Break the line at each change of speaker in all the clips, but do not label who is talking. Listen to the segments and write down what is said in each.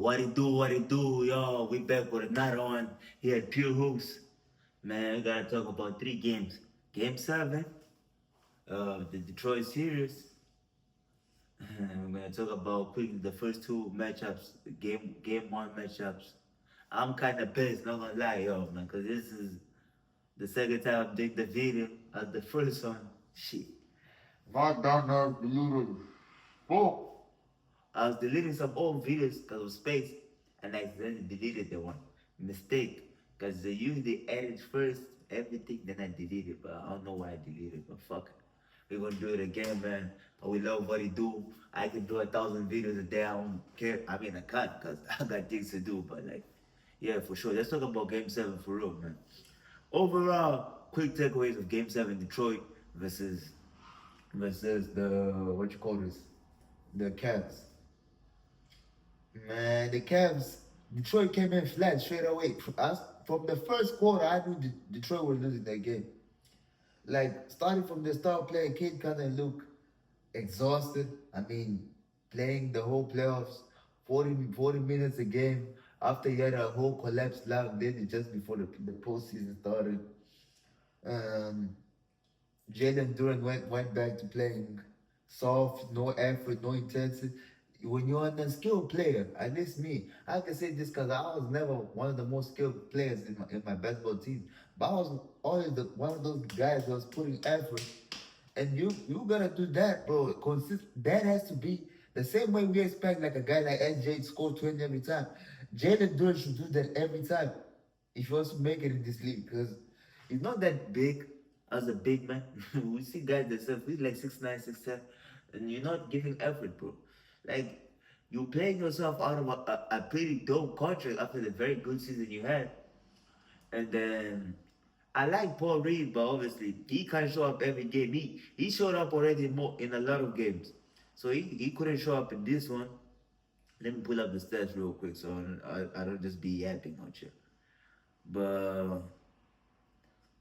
What it do, yo? We back with another one here at Pure Hoops. Man, we gotta talk about three games. Game 7, the Detroit series. We're gonna talk about quickly the first two matchups, game 1 matchups. I'm kinda pissed, not gonna lie, yo, man, cause this is the second time I'm doing the video as the first one. Shit.
My dumbass deleted fuck.
I was deleting some old videos because of space and I accidentally deleted the one. Mistake. Because they usually edit first everything, then I delete it. But I don't know why I deleted it, but fuck it. We're gonna do it again, man. But we love what he do. I can do 1,000 videos a day. I don't care. I mean, I can't because I got things to do. But like, yeah, for sure. Let's talk about Game 7 for real, man. Overall, quick takeaways of Game 7 Detroit versus the, what you call this? The Cavs. Man, the Cavs, Detroit came in flat straight away. From the first quarter, I knew Detroit was losing that game. Like, starting from the start playing, Kid kind of looked exhausted. I mean, playing the whole playoffs, 40 minutes a game, after he had a whole collapse last day just before the postseason started. Um, Jalen Duran went back to playing soft, no effort, no intensity. When you're an unskilled player, at least me, I can say this because I was never one of the most skilled players in my basketball team. But I was always one of those guys that was putting effort. And you gotta do that, bro. That has to be the same way we expect like a guy like SJ to score 20 every time. Jalen Duran should do that every time if he wants to make it in this league because he's not that big as a big man. We see guys that say he's like 6'9", 6'10", and you're not giving effort, bro. Like you're playing yourself out of a pretty dope contract after the very good season you had, and then I like Paul Reed, but obviously he can't show up every game. He showed up already more in a lot of games, so he couldn't show up in this one. Let me pull up the stats real quick so I don't just be yapping on you. But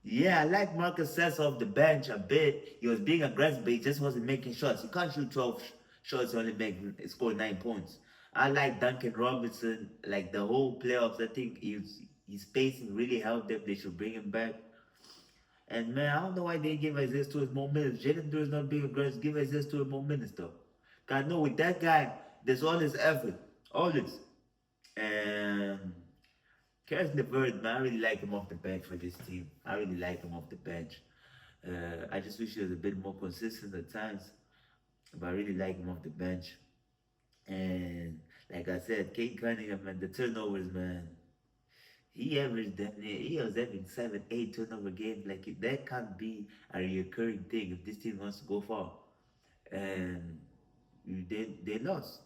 yeah, I like Marcus Sess off the bench a bit. He was being aggressive, but he just wasn't making shots. You can't shoot 12 shots and only score 9 points. I like Duncan Robinson, like the whole playoffs. I think his spacing really helped them. They should bring him back. And man, I don't know why they give Isaiah Stewart more minutes. Jalen Duran is not being aggressive. Give Isaiah Stewart more minutes though. Cause I know with that guy, there's all this effort, all this. And Karis LeVert, man, I really like him off the bench for this team. I really like him off the bench. I just wish he was a bit more consistent at times, but I really like him off the bench. And like I said, Kate Cunningham, man, the turnovers, man, he was having 7, 8 turnover games. Like that can't be a recurring thing if this team wants to go far. And they lost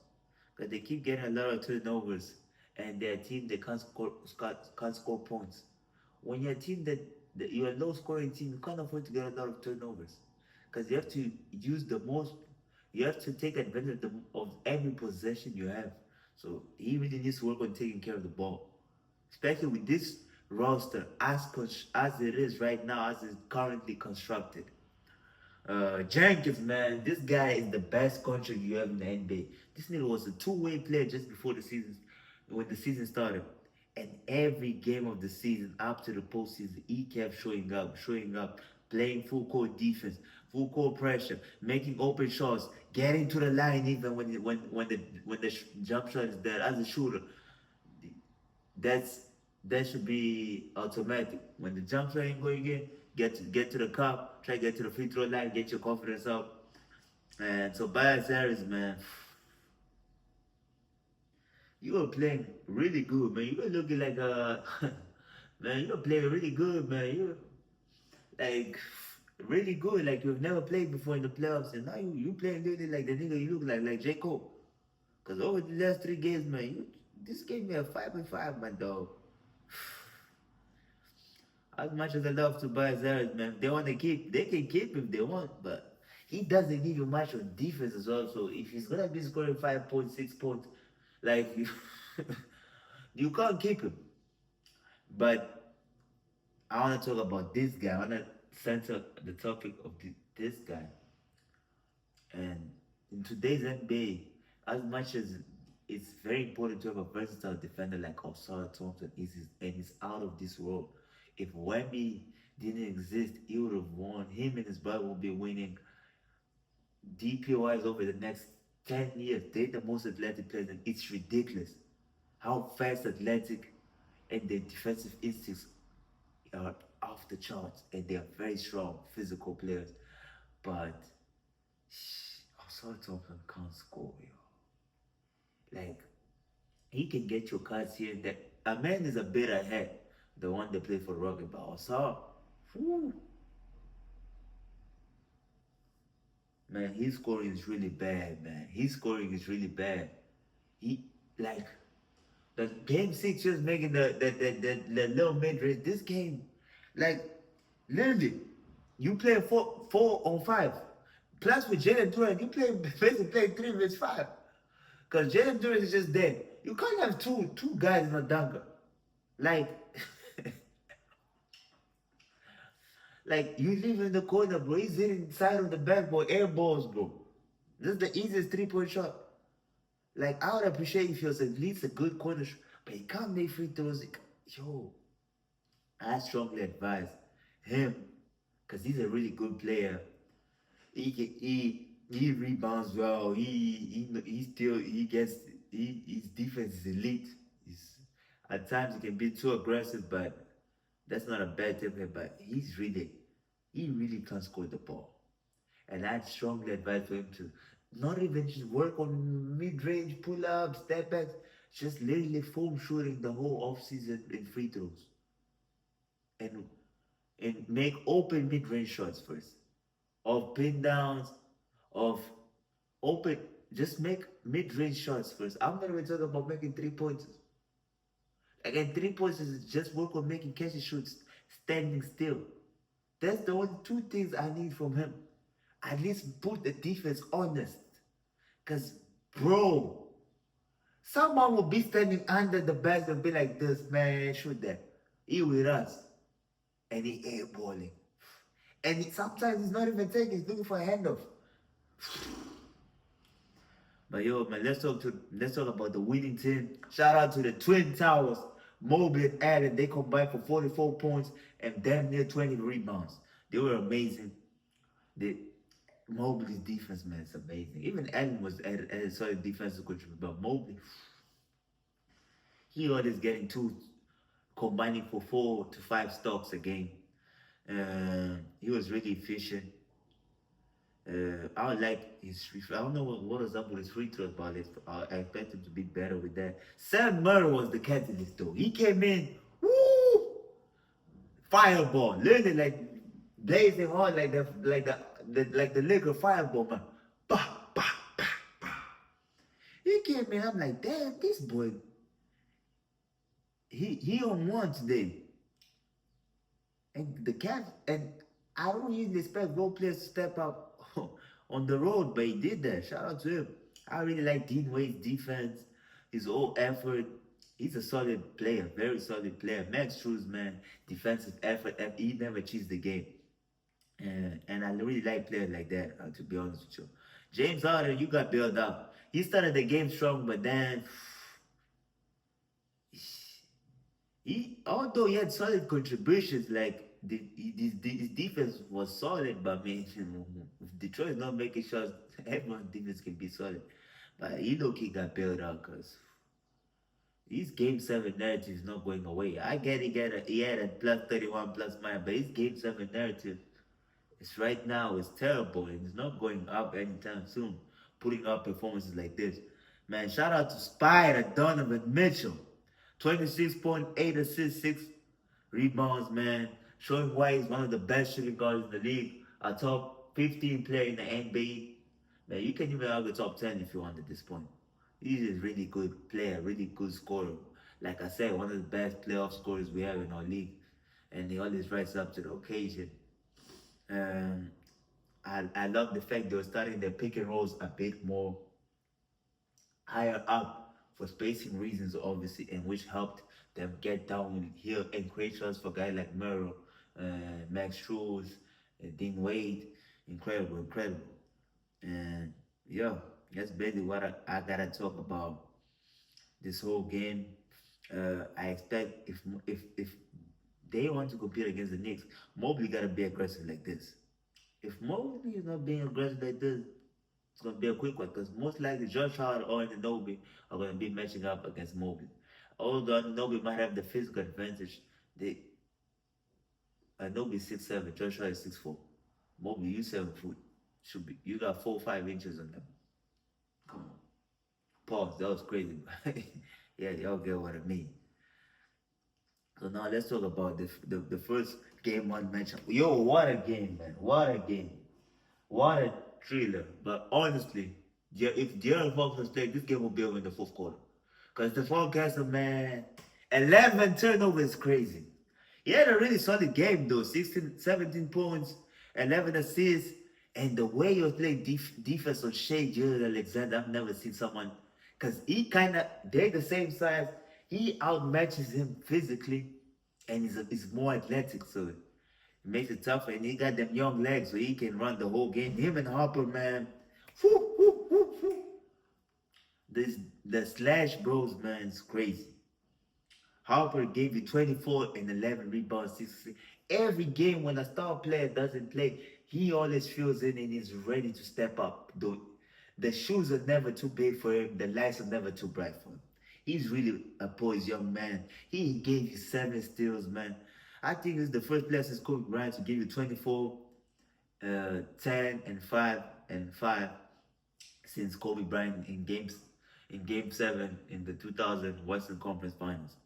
because they keep getting a lot of turnovers, and their team they can't score points. When you're a team that you're a low scoring team, you can't afford to get a lot of turnovers because you have to use the most. You have to take advantage of every possession you have. So he really needs to work on taking care of the ball, especially with this roster as it is right now, as it's currently constructed. Jenkins, man, this guy is the best contract you have in the NBA. This nigga was a two-way player just before the season, when the season started. And every game of the season, up to the postseason, he kept showing up, playing full court defense, full court pressure, making open shots, getting to the line even when the jump shot is there as a shooter. That's that should be automatic. When the jump shot ain't going in, get to the cup, try to get to the free throw line, get your confidence up. And so Bias Harris, man, you were playing really good, man. You were looking like a man, you were playing really good, man. You like really good, like you've never played before in the playoffs, and now you playing really like the nigga you look like J. Cole. Cause over the last 3 games, man, this gave me a 5.5, my dog. As much as I love Tobias Harris, man, they want to they can keep him if they want, but he doesn't give you much on defense as well. So if he's gonna be scoring 5 points, 6 points, like you can't keep him. But I want to talk about this guy. I want to center the topic of this guy. And in today's NBA, as much as
it's very important to have a versatile defender like Ausar Thompson. And he's out of this world. If Wemby didn't exist, he would have won. Him and his brother will be winning DPOIs over the next 10 years. They're the most athletic players, and it's ridiculous how fast, athletic, and their defensive instincts are off the charts. And they are very strong physical players. But Ausar Thompson can't score, yo. Like, he can get your cards here and there. A man is a bit ahead, the one that played for Rocket, but Ausar, whew, man, his scoring is really bad, man. His scoring is really bad. He, like, the game six just making the little mid range. This game, like, literally, you play four on five. Plus with Jalen Duran, you play basically play 3v5. Cause Jalen Duran is just dead. You can't have two guys in a dunker. Like, like you live in the corner, bro. He's hitting side of the backboard, air balls, bro. This is the easiest 3-point shot. Like, I would appreciate if he was at least a good corner, but he can't make free throws. Yo, I strongly advise him, cause he's a really good player. He rebounds well. He still he gets his defense is elite. He's, at times he can be too aggressive, but that's not a bad thing. But he really can't score the ball. And I'd strongly advise for him to not even just work on mid-range pull-ups, step backs, just literally foam shooting the whole off-season in free throws. And make open mid-range shots first. Of pin downs, of open just make mid-range shots first. I'm not even talking about making 3 pointers. Again, 3 pointers is just work on making catchy shoots, standing still. That's the only two things I need from him. At least put the defense honest. Cause bro, someone will be standing under the basket and be like this, man, shoot that. He with us. And he airballing. And sometimes he's not even taking, he's looking for a handoff. But yo, man, let's talk about the winning team. Shout out to the Twin Towers. Mobley and Allen, they combined for 44 points and damn near 20 rebounds. They were amazing. The Mobley's defense, man, is amazing. Even Allen was at a solid defensive contributor, but Mobley, he always getting two, combining for 4 to 5 stocks a game. He was really efficient. I would like his free. I don't know what is up with his free throws, but I expect him to be better with that. Sam Murray was the catalyst, though. He came in, woo, fireball, literally like blazing hard, like the liquor fireball, man. Bah, bah, bah, bah. He came in. I'm like, damn, this boy. He on one today. And the Cavs, and I don't usually expect role players to step up on the road, but he did that. Shout out to him. I really like Dean Wade's defense, his whole effort. He's a solid player, very solid player. Max Struz, man, defensive effort. He never cheats the game. And I really like players like that, to be honest with you. James Harden, you got built up. He started the game strong, but then he, although he had solid contributions, like his defense was solid, but man, if Detroit is not making shots, everyone's defense can be solid. But he low key got bailed out because his game seven narrative is not going away. I get he had a plus 31 plus minus, but his game seven narrative is right now is terrible and it's not going up anytime soon. Putting up performances like this. Man, shout out to Spider Donovan Mitchell. 26.8 assists, 6 rebounds, man. Showing why he's one of the best shooting guards in the league. A top 15 player in the NBA. Man, you can even have the top 10 if you want at this point. He's a really good player, really good scorer. Like I said, one of the best playoff scorers we have in our league. And he always rises up to the occasion. Um, I love the fact they were starting their pick and rolls a bit more higher up for spacing reasons, obviously, and which helped them get downhill and create shots for guys like Merrill, Max Struz, Dean Wade. Incredible, incredible. And yeah, that's basically what I gotta talk about. this whole game. I expect if they want to compete against the Knicks, Mobley gotta be aggressive like this. If Mobley is not being aggressive like this, it's gonna be a quick one because most likely Josh Hart or Anunoby are gonna be matching up against Mobley. Although Anunoby might have the physical advantage, they Anunoby 6'7", Josh Hart is 6'4". Mobley, you 7 foot. Should be you got 4 or 5 inches on them. Come on. Pause. That was crazy. Yeah, y'all get what I mean. So now let's talk about the first game one matchup. Yo, what a game, man! What a game! What a thriller. But honestly, yeah, if De'Aaron Fox was playing, this game will be over in the fourth quarter. Because the forecaster, man, 11 turnovers is crazy. He had a really solid game, though. 16, 17 points, 11 assists. And the way he was playing defense on Shea Gilgeous Alexander, I've never seen someone. Because he kind of, they're the same size. He outmatches him physically. And he's more athletic, so it makes it tougher. And he got them young legs, so he can run the whole game. Him and Harper, man. Whoo, whoo, whoo, whoo. This the slash bros, man, is crazy. Harper gave you 24 and 11 rebounds, 6 assists. Every game when a star player doesn't play, he always fills in and is ready to step up. The shoes are never too big for him. The lights are never too bright for him. He's really a poised young man. He gave you 7 steals, man. I think he's the first player since Kobe Bryant to give you 24, 10 and 5 and 5 since Kobe Bryant in game 7 in the 2000 Western Conference Finals.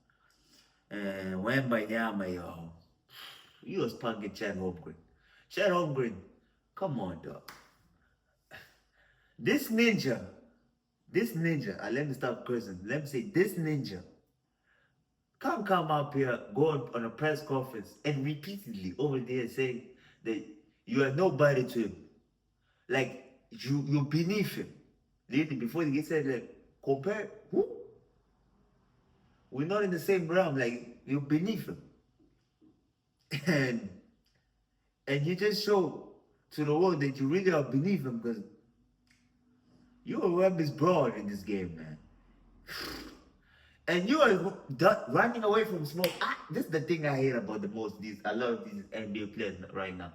And WEMBY, yo, he was punking Chad Holmgren. Chad Holmgren, come on, dog. This ninja, let me stop cursing. Let me say, this ninja, come up here, go on a press conference and repeatedly over there saying that you are nobody to him. Like, you're beneath him. Literally, before he said, like, compare, who? We're not in the same realm, like, you're beneath him. And you just show to the world that you really are beneath him because you are Wemby's broad in this game, man. And you are running away from smoke. This is the thing I hate about the most. A lot of these NBA players right now.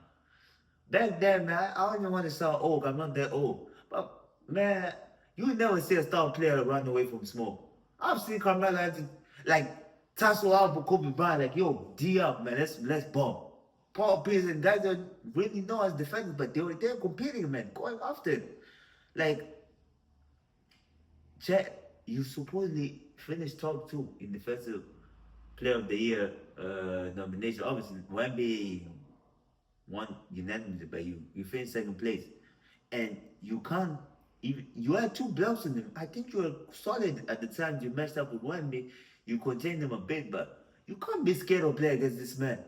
Back then, man, I don't even want to sound old. I'm not that old. But, man, you never see a star player run away from smoke. I've seen Carmelo Anthony, like, tussle out with Kobe Bryant, like, yo, D up, man, let's bomb. Paul Pierce and guys that really know as defenders, but they were there competing, man, going after it. Like, Chet, you supposedly finished top 2 in Defensive Player of the Year nomination. Obviously, Wemby won unanimously by you. You finished second place. And you can't even, you had 2 blocks in him. I think you were solid at the time you matched up with Wemby. You contained him a bit, but you can't be scared of playing against this man.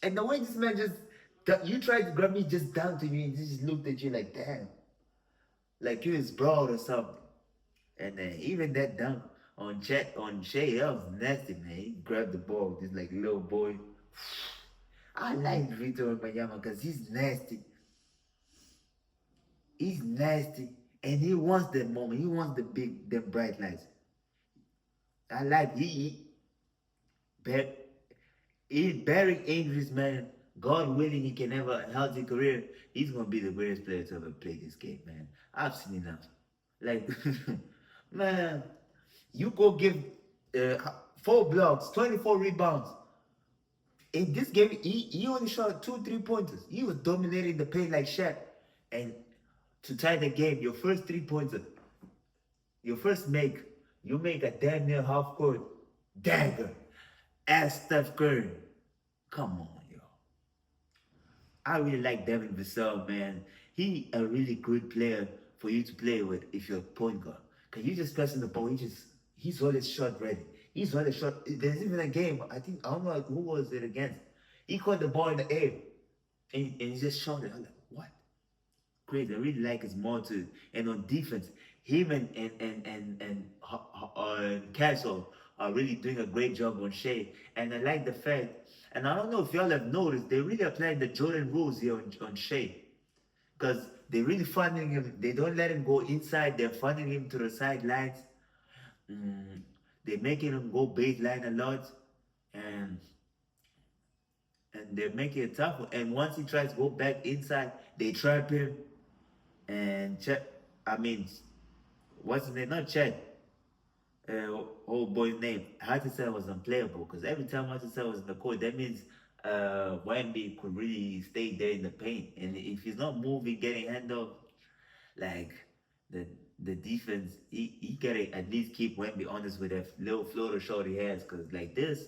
And the way this man you tried to grab me just down to me and he just looked at you like, damn. Like you his broad or something. And even that dunk on Shea, that was nasty, man. He grabbed the ball, this like little boy. I like Victor Wembanyama because he's nasty. He's nasty. And he wants that moment. He wants the bright lights. I like he bearing injuries, man. God willing, he can have a healthy career. He's gonna be the greatest player to ever play this game, man. I've seen enough. Like, man, you go give 4 blocks, 24 rebounds. In this game, he only shot 2 3-pointers. He was dominating the paint like Shaq. And to tie the game, your first 3-pointer, your first you make a damn near half court dagger. Ask Steph Curry. Come on, yo. I really like Devin Vassell, man. He a really good player for you to play with if you're a point guard. Cause you just pressing the ball, he's always shot ready. He's always shot. There's even a game, I don't know who was it against. He caught the ball in the air and he just shot it. I'm like, what? Great. I really like his motor. And on defense, him and Castle are really doing a great job on Shea. And I like the fact, and I don't know if y'all have noticed, they really applying the Jordan rules here on Shea. Because they really funding him. They don't let him go inside. They're funding him to the sidelines. They're making him go baseline a lot, and they're making it tough. And once he tries to go back inside, they trap him. And I mean, what's his name? Not Chet. Old boy's name. Hutchinson was unplayable because every time Hutchinson was in the court, that means Wemby could really stay there in the paint. And if he's not moving, getting handled, like the the defense, he gotta at least keep Wemby honest with that little floater shot he has, because like this,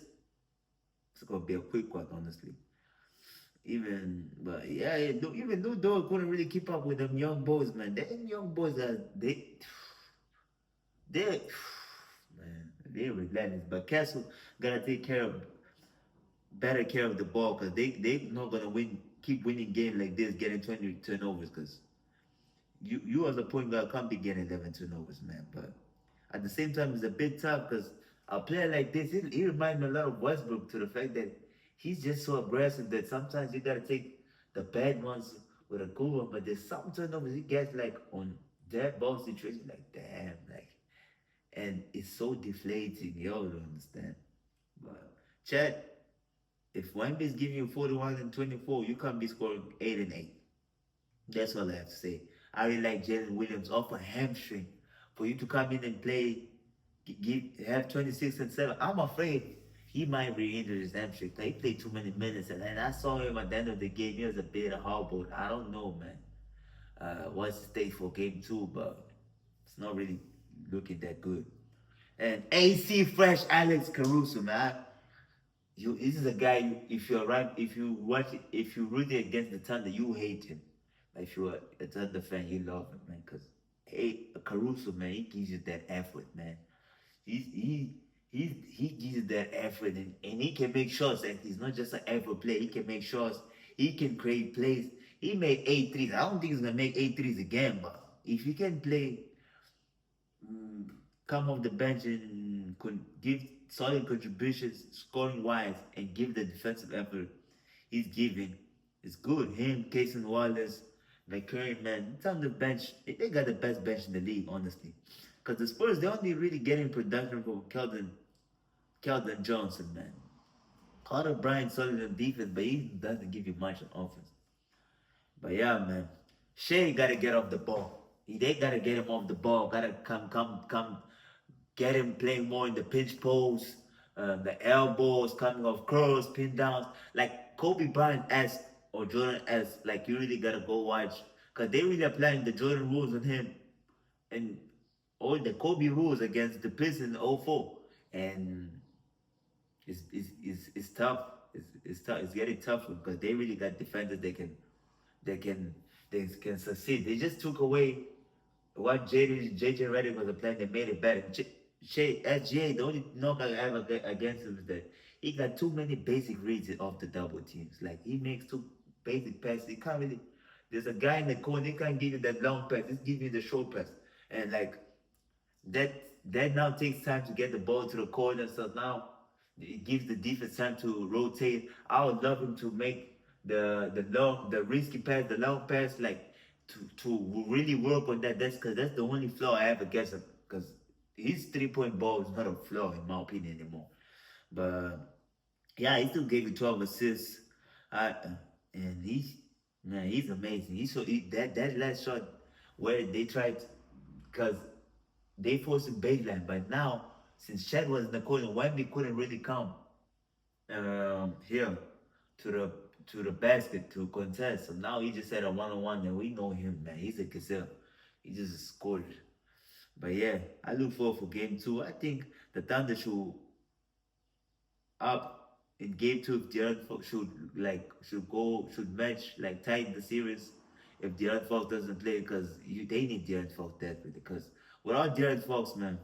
it's gonna be a quick one, honestly. But yeah, even Lou Dog couldn't really keep up with them young boys, man. Them young boys are they man, they're relentless. But Castle gotta take better care of the ball, because they not gonna keep winning games like this, getting 20 turnovers, because you as a point guard can't be getting 11 turnovers, man. But at the same time, it's a bit tough because a player like this, he reminds me a lot of Westbrook, to the fact that he's just so aggressive that sometimes you gotta take the bad ones with a good one. But there's some turnovers he gets like on that ball situation, like damn, like, and it's so deflating. Y'all don't understand. But Chad, if Wemby is giving you 41 and 24, you can't be scoring 8 and 8. That's all I have to say. I really like Jalen Williams off a hamstring. For you to come in and play, have 26 and 7, I'm afraid he might re-injure his hamstring. Like, he played too many minutes, and I saw him at the end of the game. He was a bit hobbled. I don't know, man. What's the state for game 2, but it's not really looking that good. And AC Fresh Alex Caruso, man. This is a guy. If you watch it, if you root it against the Thunder, you hate him. But if you're a Thunder fan, you love him, man. Cause Caruso, man, he gives you that effort, man. He gives you that effort, and he can make shots. And he's not just an effort player. He can make shots. He can create plays. He made 8 threes. I don't think he's gonna make 8 threes again, but if he can play, come off the bench and give solid contributions scoring wise, and give the defensive effort he's giving, it's good. Him, Cason Wallace, McCurry, man, it's on the bench. They got the best bench in the league, honestly. Because the Spurs, they're only really getting production from Keldon Johnson, man. Carter Bryant solid on defense, but he doesn't give you much on offense. But yeah, man, Shea gotta get off the ball. They gotta get him off the ball. Gotta come, get him playing more in the pinch post, the elbows coming off curls, pin downs. Like Kobe Bryant asked, or Jordan asked, like, you really gotta go watch, cause they really applying the Jordan rules on him, and all the Kobe rules against the Pistons in '04, and it's tough. It's tough. It's getting tough because they really got defenders they can they can succeed. They just took away what JJ Redick was playing. They made it better. SGA, the only knock I have against him is that he got too many basic reads off the double teams. Like, he makes too basic passes. He can't really. There's a guy in the corner. He can't give you that long pass. He's giving you the short pass, and like that that now takes time to get the ball to the corner. So now it gives the defense time to rotate. I would love him to make the risky pass, the long pass, like to really work on that. That's because that's the only flaw I have against him. Because his 3-point ball is not a flaw in my opinion anymore. But yeah, he still gave you 12 assists. And he's amazing. That last shot where they tried, because they forced him baseline. But now, since Chad was in the corner, Wemby couldn't really come here to the basket to contest. So now he just had a one-on-one, and we know him, man. He's a gazelle. He just scored. But yeah, I look forward for game 2. I think the Thunder should up in game 2 if De'Aaron Fox should match, like, tie the series if De'Aaron Fox doesn't play, because they need De'Aaron Fox desperately. Because without De'Aaron Fox, man,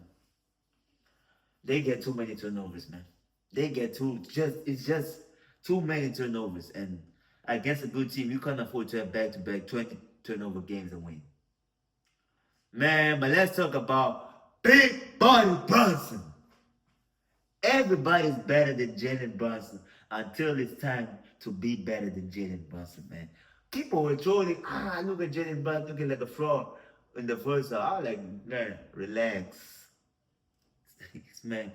they get too many turnovers, man. They get it's just too many turnovers, and against a good team, you can't afford to have back-to-back 20 turnover games and win. Man, but let's talk about Big Body Brunson. Everybody's better than Jalen Brunson until it's time to be better than Jalen Brunson, man. People were trolling, look at Jalen Brunson looking like a fraud in the first half. I was like, man, relax. Man,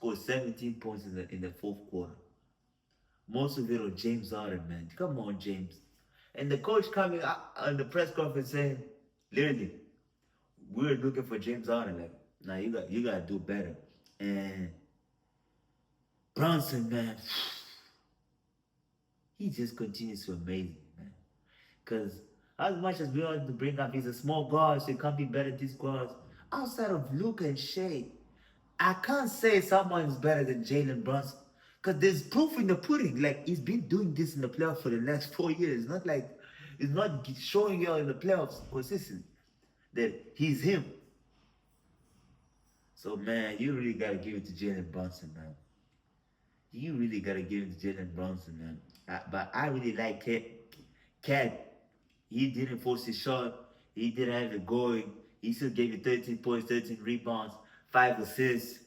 scored 17 points in the fourth quarter. Most of it on James Harden, man. Come on, James. And the coach coming out on the press conference saying, literally, we're looking for James Harden. Like, now you gotta do better. And Brunson, man, he just continues to amaze me, man. Cause as much as we want to bring up, he's a small guard, so he can't be better than these guards. Outside of Luka and Shea, I can't say someone's better than Jalen Brunson. Cause there's proof in the pudding. Like he's been doing this in the playoffs for the last 4 years. Not like it's not showing you in the playoffs consistently that he's him. So man, you really gotta give it to Jalen Brunson, man. You really gotta give it to Jalen Brunson, man. But I really like Cat. He didn't force his shot. He didn't have it going. He still gave you 13 points, 13 rebounds, 5 assists.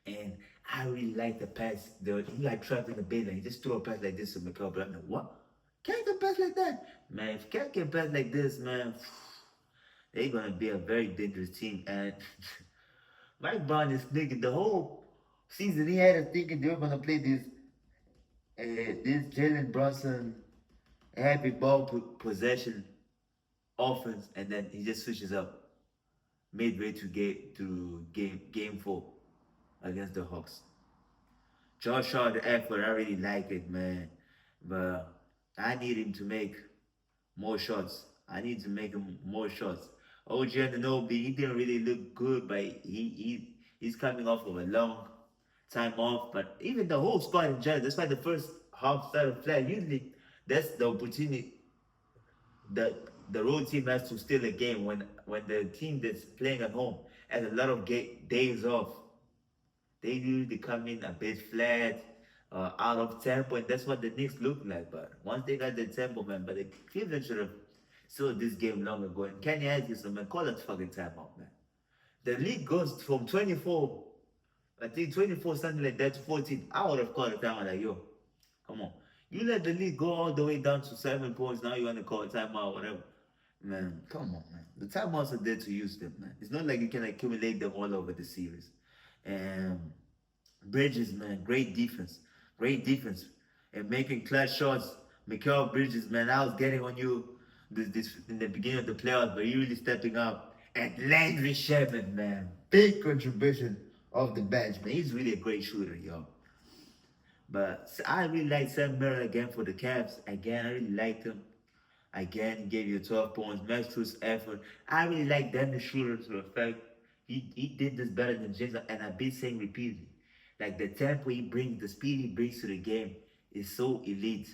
And I really like the pass. He like trapped in the baseline. He just threw a pass like this to McCall. But I'm like, what? Cat can pass like that? Man, if Cat can pass like this, man, they're gonna be a very dangerous team. And Mike Brown is thinking the whole season he had us thinking they were gonna play this Jalen Brunson happy ball possession offense, and then he just switches up midway to game 4 against the Hawks. Josh shot the effort. I really like it, man. But I need him to make more shots. I need to make him more shots. OG Anunoby, he didn't really look good, but he's coming off of a long time off. But even the whole squad in general, that's why the first half started flat. Usually, that's the opportunity that the road team has to steal a game when the team that's playing at home has a lot of days off. They usually come in a bit flat, out of tempo, and that's what the Knicks look like. But once they got the tempo, man, but the Cleveland should have sold this game long ago. And Kenny Atkinson, man, call that fucking timeout, man. The league goes from 24, I think 24, something like that, to 14. I would have called a timeout like, yo, come on. You let the league go all the way down to 7 points, now you want to call a timeout, whatever. Man, come on, man. The timeouts are there to use them, man. It's not like you can accumulate them all over the series. And Bridges, man, great defense. Great defense. And making clutch shots. Mikal Bridges, man, I was getting on you this in the beginning of the playoffs, but you really stepping up. And Landry Shamet, man.
Big contribution of the bench, man.
He's really a great shooter, yo. But I really like Sam Merrill again for the Cavs. Again, I really liked him. Again, he gave you 12 points, master's effort. I really like Dennis Schroeder to the fact he did this better than James, and I've been saying repeatedly. Like the tempo he brings, the speed he brings to the game is so elite.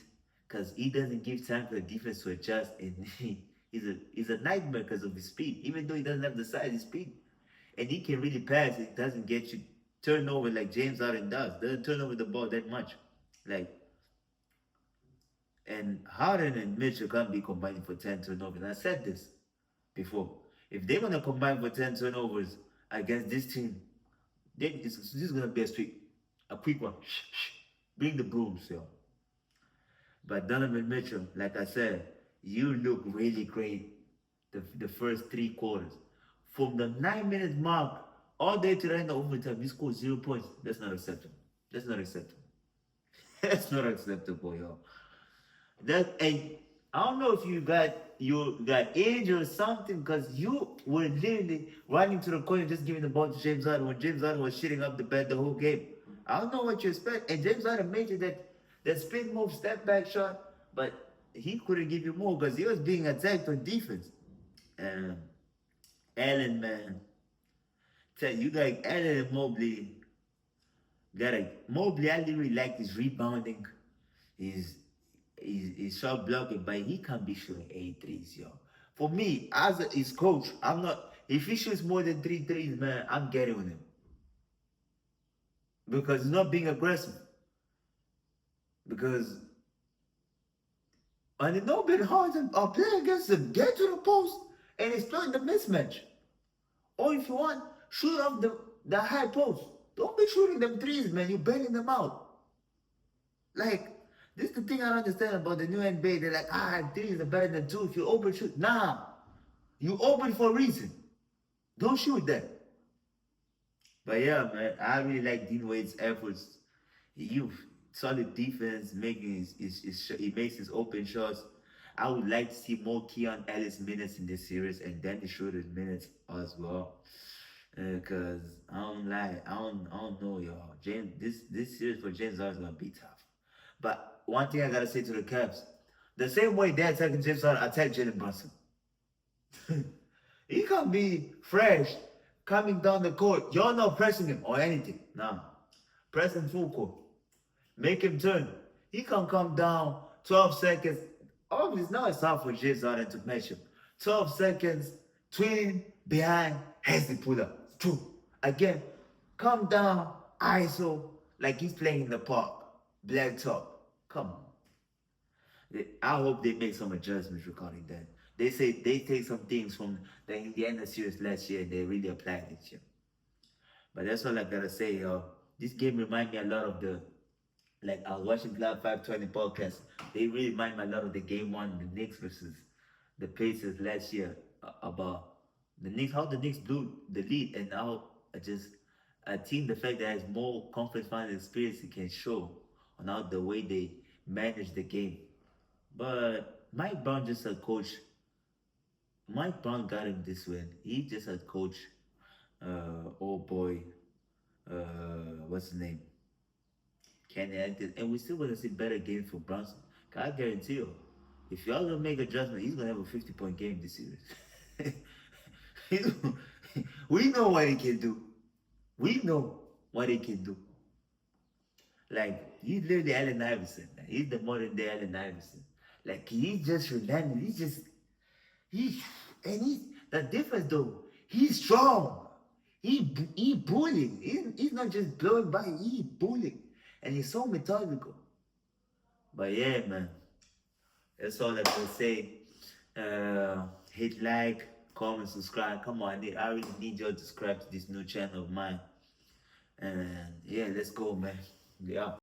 Because he doesn't give time for the defense to adjust, and he's a nightmare because of his speed. Even though he doesn't have the size, his speed. And he can really pass. It doesn't get you turnover like James Harden does. Doesn't turn over the ball that much. Like, and Harden and Mitchell can't be combining for 10 turnovers. And I said this before. If they're gonna combine for 10 turnovers against this team, this is gonna be a quick one. Bring the brooms, yo. But Donovan Mitchell, like I said, you look really great the first 3 quarters. From the 9-minute mark all the way to the end of overtime, you scored 0 points. That's not acceptable. That's not acceptable. That's not acceptable, yo. And I don't know if you got injured or something, because you were literally running to the corner just giving the ball to James Harden when James Harden was shitting up the bed the whole game. I don't know what you expect. And James Harden made you that spin move, step back shot, but he couldn't give you more because he was being attacked on defense. And Allen, man, tell you like Allen and Mobley. Mobley, I really like his rebounding, his shot blocking, but he can't be shooting 8 threes, yo. For me, as his coach, I'm not. If he shoots more than 3 threes, man, I'm getting on him because he's not being aggressive. Because and it's not been hard to play against him. Get to the post and exploit the mismatch. Or if you want, shoot off the high post. Don't be shooting them threes, man. You're bailing them out. Like, this is the thing I don't understand about the new NBA. They're like, threes are better than 2 if you open shoot. Nah. You open for a reason. Don't shoot that. But yeah, man, I really like Dean Wade's efforts. He solid defense, making he makes his open shots. I would like to see more Keon Ellis minutes in this series and Dennis Schroeder's minutes as well. Cause I don't lie, I don't know, y'all. James, this series for James Harden is gonna be tough. But one thing I gotta say to the Cavs, the same way they're attacking James Harden, attack Jalen Brunson. He can be fresh, coming down the court. You're not pressing him or anything. No. Press him full court. Make him turn. He can come down 12 seconds. Obviously, now it's hard for James Harden to match him. 12 seconds, twin, behind, has the pull up. Two. Again, come down, ISO, like he's playing in the park. Black top. Come on. I hope they make some adjustments regarding that. They say they take some things from the Indiana series last year and they really apply it this year. But that's all I gotta say, yo. This game remind me a lot of the like I was watching Club 520 podcast. They really remind me a lot of the game one, the Knicks versus the Pacers last year about the Knicks, how the Knicks blew the lead and how just a team the fact that has more conference final experience it can show on how the way they manage the game. But Mike Brown just a coach. Mike Brown got him this win. He just a coach. Oh boy, what's his name? Kenny Atkinson. And we still gonna see better games from Brunson. I guarantee you, if y'all gonna make adjustment, he's gonna have a 50-point game this series. We know what he can do. We know what he can do. Like he's literally Allen Iverson. Man. He's the modern day Allen Iverson. Like he's just relentless. He's and he's the difference though. He's strong. He bullying. He's not just blowing by. He bullying, and he's so methodical. But yeah, man, that's all I can say. Hit like, comment, subscribe. Come on, I really need y'all to subscribe to this new channel of mine. And yeah, let's go, man. Yeah.